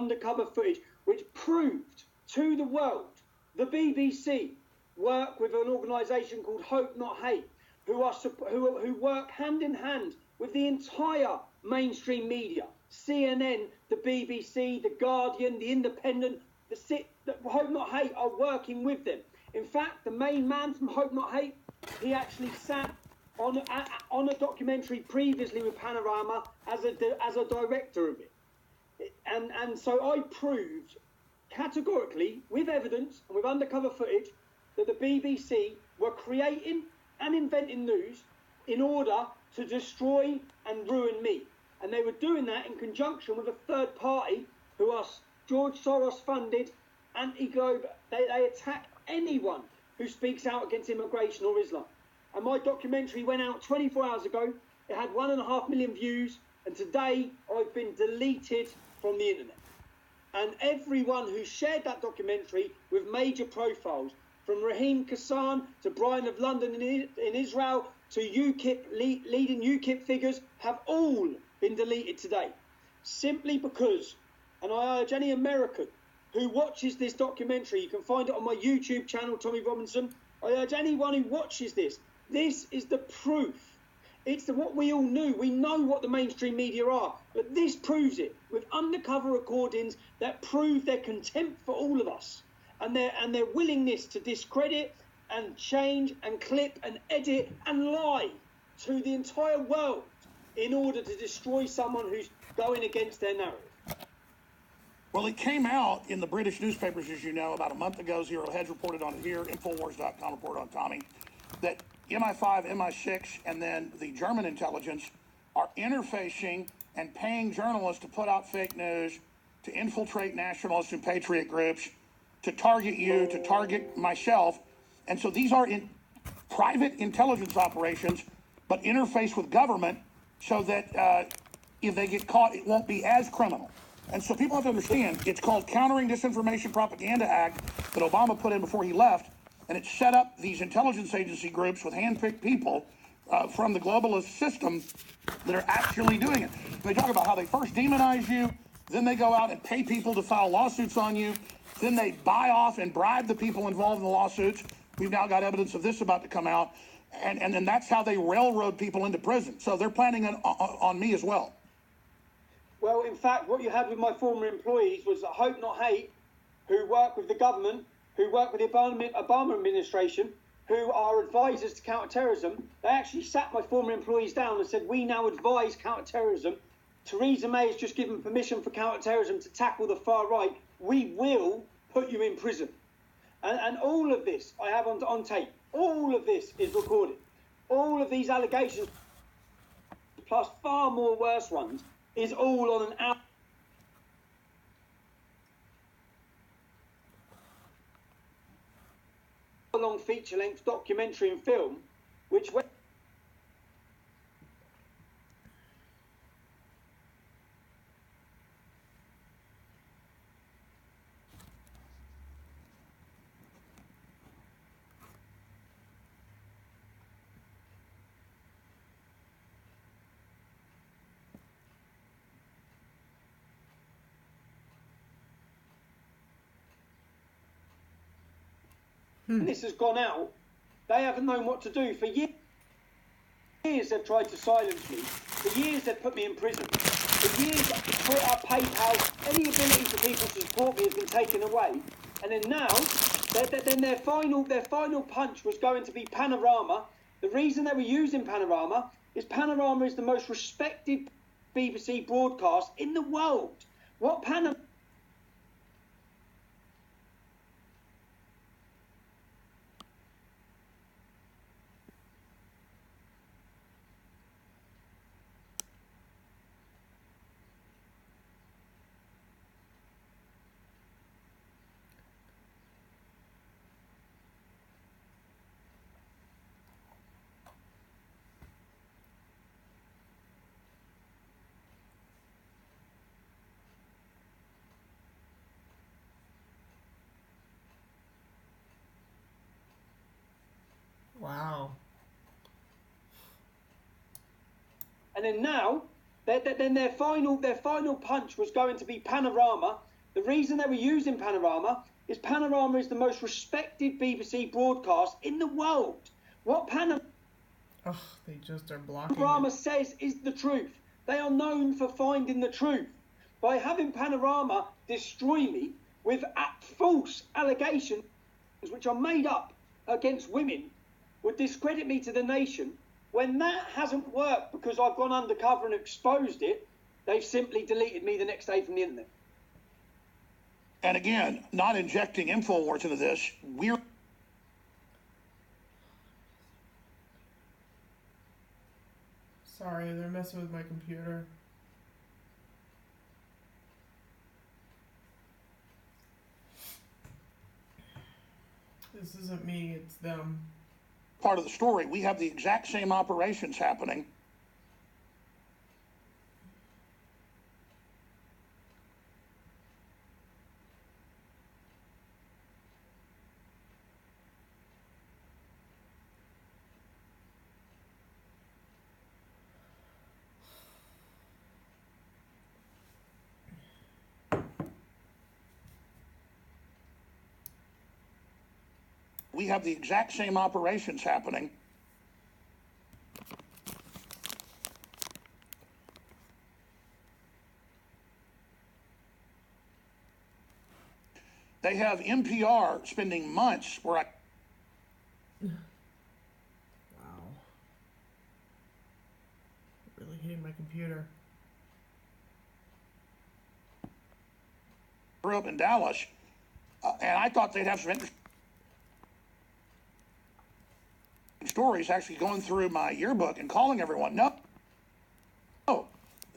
undercover footage which proved to the world the BBC work with an organisation called Hope Not Hate, who work hand in hand with the entire mainstream media, CNN, the BBC, the Guardian, the Independent, Hope Not Hate are working with them. In fact, the main man from Hope Not Hate, he actually sat on a documentary previously with Panorama as a director of it. And so I proved categorically, with evidence and with undercover footage, that the BBC were creating and inventing news in order to destroy and ruin me. And they were doing that in conjunction with a third party who are George Soros funded, anti-globe. They attack anyone who speaks out against immigration or Islam. And my documentary went out 24 hours ago. It had 1.5 million views. And today I've been deleted from the internet. And everyone who shared that documentary with major profiles, from Raheem Kassan to Brian of London in Israel to UKIP, leading UKIP figures, have all been deleted today. Simply because, and I urge any American who watches this documentary, you can find it on my YouTube channel, Tommy Robinson. I urge anyone who watches this is the proof. It's what we all knew. We know what the mainstream media are, but this proves it with undercover recordings that prove their contempt for all of us and their willingness to discredit and change and clip and edit and lie to the entire world in order to destroy someone who's going against their narrative. Well, it came out in the British newspapers, as you know, about a month ago. Zero Hedge reported on it here. Infowars.com reported on Tommy that MI5, MI6, and then the German intelligence are interfacing and paying journalists to put out fake news, to infiltrate nationalist and patriot groups, to target you, to target myself. And so these are private intelligence operations, but interface with government so that if they get caught, it won't be as criminal. And so people have to understand, it's called Countering Disinformation Propaganda Act that Obama put in before he left. And it set up these intelligence agency groups with hand-picked people from the globalist system that are actually doing it. They talk about how they first demonize you, then they go out and pay people to file lawsuits on you, then they buy off and bribe the people involved in the lawsuits. We've now got evidence of this about to come out. And then that's how they railroad people into prison. So they're planning on me as well. Well, in fact, what you had with my former employees was Hope Not Hate, who work with the government, who work with the Obama administration, who are advisors to counterterrorism. They actually sat my former employees down and said, we now advise counterterrorism. Theresa May has just given permission for counterterrorism to tackle the far right. We will put you in prison. And all of this I have on tape. All of this is recorded. All of these allegations, plus far more worse ones, is all on an hour-long feature-length documentary and film, which went this has gone out. They haven't known what to do. For years they've tried to silence me. For years they've put me in prison. For years our PayPal, any ability for people to support me has been taken away. And then now, their final punch was going to be Panorama. The reason they were using Panorama is the most respected BBC broadcast in the world. What Panorama Wow. And then now, their final punch was going to be Panorama. The reason they were using Panorama is Panorama is the most respected BBC broadcast in the world. What Panorama they just are blocking Panorama says is the truth. They are known for finding the truth. By having Panorama destroy me with false allegations which are made up against women would discredit me to the nation. When that hasn't worked because I've gone undercover and exposed it, they've simply deleted me the next day from the internet. And again, not injecting InfoWars into this, Sorry, they're messing with my computer. This isn't me, it's them. Part of the story, we have the exact same operations happening. We have the exact same operations happening. They have NPR spending months where Wow. Really hitting my computer. grew up in Dallas, and I thought they'd have some interesting stories, actually going through my yearbook and calling everyone. No,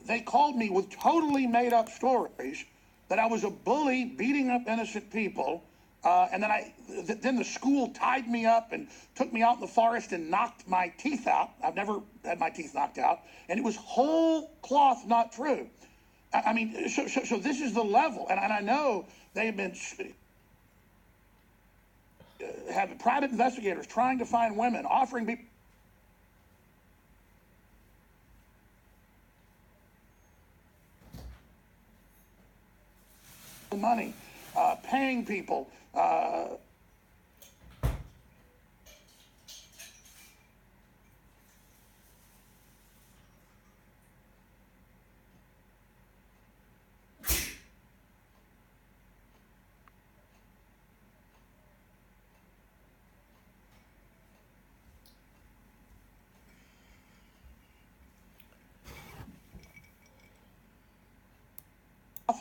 they called me with totally made up stories that I was a bully beating up innocent people, and then the school tied me up and took me out in the forest and knocked my teeth out. I've never had my teeth knocked out, and it was whole cloth not true. I mean, so this is the level, and I know they've been having private investigators trying to find women, offering people money, paying people.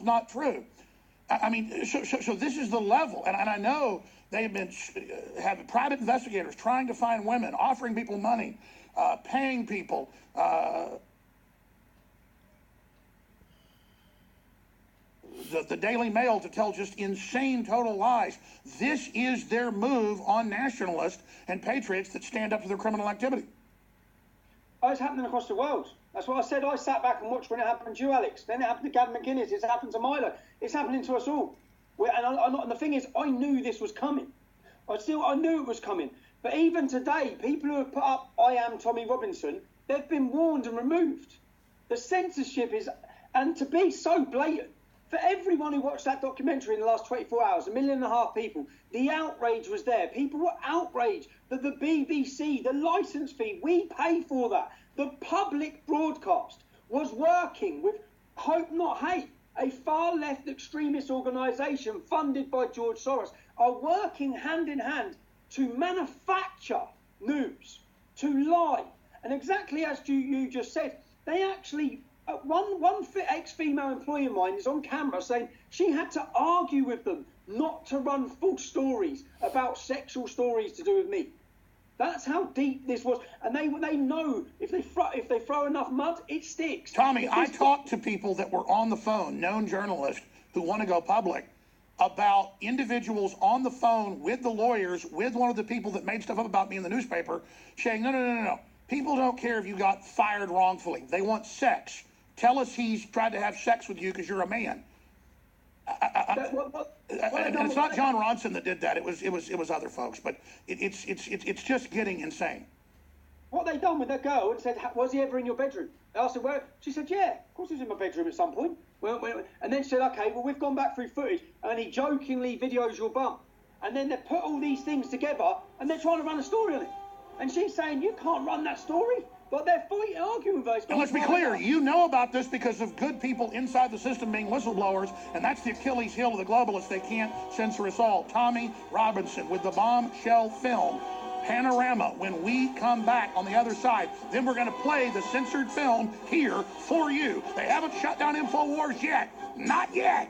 Not true. I mean, so this is the level, and I know they've been having private investigators trying to find women, offering people money, paying people. The Daily Mail to tell just insane total lies. This is their move on nationalists and patriots that stand up to their criminal activity. Oh, it's happening across the world. That's what I said. I sat back and watched when it happened to you, Alex. Then it happened to Gavin McInnes. It's happened to Milo. It's happening to us all. And the thing is, I knew this was coming. I knew it was coming. But even today, people who have put up "I am Tommy Robinson," they've been warned and removed. The censorship is, and to be so blatant, for everyone who watched that documentary in the last 24 hours, 1.5 million people, the outrage was there. People were outraged that the BBC, the licence fee, we pay for that. The public broadcast was working with Hope Not Hate, a far left extremist organisation funded by George Soros, are working hand in hand to manufacture news, to lie. And exactly as you just said, they actually, one ex-female employee of mine is on camera saying she had to argue with them not to run false stories about sexual stories to do with me. That's how deep this was, and they know if they throw enough mud, it sticks. Tommy, I talked to people that were on the phone, known journalists who want to go public, about individuals on the phone with the lawyers, with one of the people that made stuff up about me in the newspaper, saying, no. People don't care if you got fired wrongfully. They want sex. Tell us he's tried to have sex with you because you're a man. And it's not John Ronson that did that. It was other folks. But it's just getting insane. What they done with that girl and said, "Was he ever in your bedroom?" I asked her where. She said, "Yeah, of course he was in my bedroom at some point." And then said, okay, well, we've gone back through footage, and he jokingly videos your bum. And then they put all these things together, and they're trying to run a story on it. And she's saying, you can't run that story. But they're fighting, arguing with us. And let's be clear, you know about this because of good people inside the system being whistleblowers, and that's the Achilles heel of the globalists. They can't censor us all. Tommy Robinson with the bombshell film, Panorama. When we come back on the other side, then we're going to play the censored film here for you. They haven't shut down InfoWars yet. Not yet.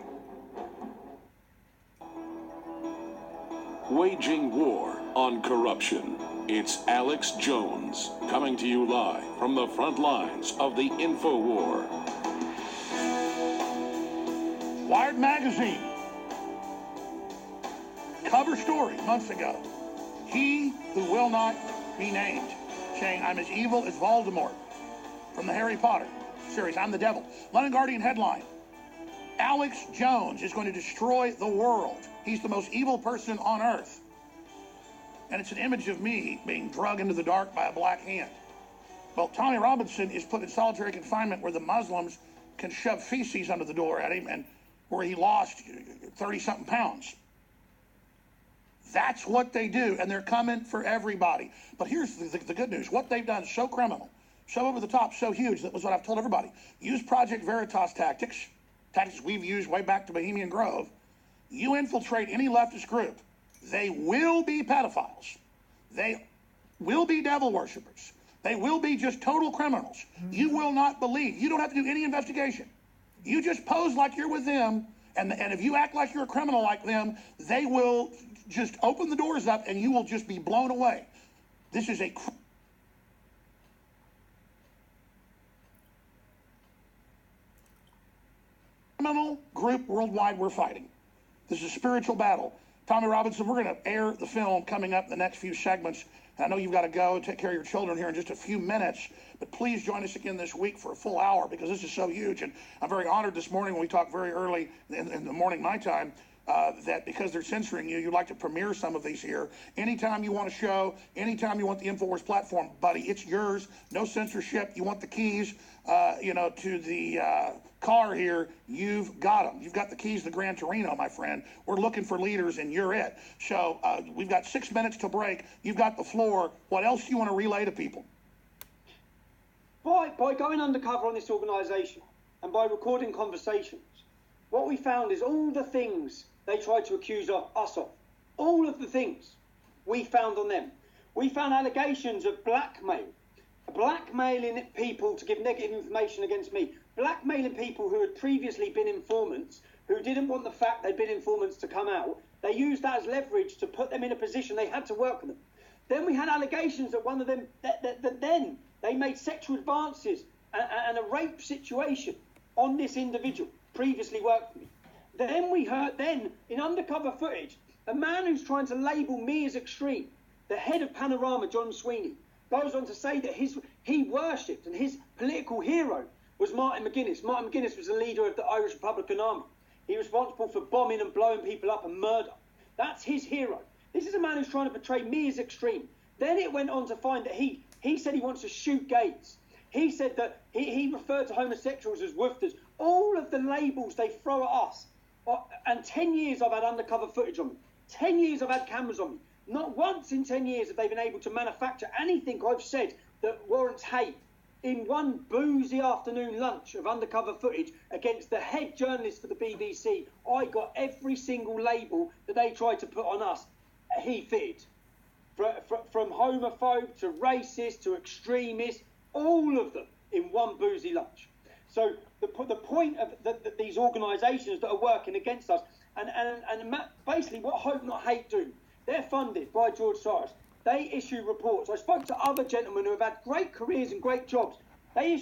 Waging war on corruption. It's Alex Jones coming to you live from the front lines of the InfoWar. Wired Magazine. Cover story months ago. He who will not be named, saying, I'm as evil as Voldemort from the Harry Potter series. I'm the devil. London Guardian headline. Alex Jones is going to destroy the world. He's the most evil person on earth. And it's an image of me being dragged into the dark by a black hand. Well, Tommy Robinson is put in solitary confinement where the Muslims can shove feces under the door at him, and where he lost 30-something pounds. That's what they do, and they're coming for everybody. But here's the good news. What they've done is so criminal, so over the top, so huge. That was what I've told everybody. Use Project Veritas tactics we've used way back to Bohemian Grove. You infiltrate any leftist group, they will be pedophiles. They will be devil worshippers. They will be just total criminals. You will not believe. You don't have to do any investigation. You just pose like you're with them, and if you act like you're a criminal like them, they will just open the doors up and you will just be blown away. This is a criminal group worldwide we're fighting. This is a spiritual battle. Tommy Robinson, we're going to air the film coming up in the next few segments. I know you've got to go and take care of your children here in just a few minutes, but please join us again this week for a full hour because this is so huge. And I'm very honored this morning when we talked very early in the morning, my time, that because they're censoring you, you'd like to premiere some of these here. Anytime you want a show, anytime you want the InfoWars platform, buddy, it's yours. No censorship. You want the keys, to the car here, you've got them. You've got the keys to the Gran Torino, my friend. We're looking for leaders, and you're it. So we've got 6 minutes to break. You've got the floor. What else do you want to relay to people? By going undercover on this organisation and by recording conversations, what we found is all the things they tried to accuse us of, all of the things we found on them. We found allegations of blackmail, blackmailing people to give negative information against me, blackmailing people who had previously been informants, who didn't want the fact they'd been informants to come out. They used that as leverage to put them in a position they had to work with them. Then we had allegations that one of them, that then they made sexual advances and a rape situation on this individual, previously worked for me. Then we heard, in undercover footage, a man who's trying to label me as extreme, the head of Panorama, John Sweeney, goes on to say that he worshipped and his political hero was Martin McGuinness. Martin McGuinness was the leader of the Irish Republican Army. He was responsible for bombing and blowing people up and murder. That's his hero. This is a man who's trying to portray me as extreme. Then it went on to find that he said he wants to shoot gays. He said that he referred to homosexuals as woofters. All of the labels they throw at us. And 10 years I've had undercover footage on me. 10 years I've had cameras on me. Not once in 10 years have they been able to manufacture anything I've said that warrants hate. In one boozy afternoon lunch of undercover footage against the head journalist for the BBC, I got every single label that they tried to put on us. He fitted. From homophobe to racist to extremist, all of them in one boozy lunch. So the point of these organisations that are working against us, and basically what Hope Not Hate do, they're funded by George Soros. They issue reports. I spoke to other gentlemen who have had great careers and great jobs. They issue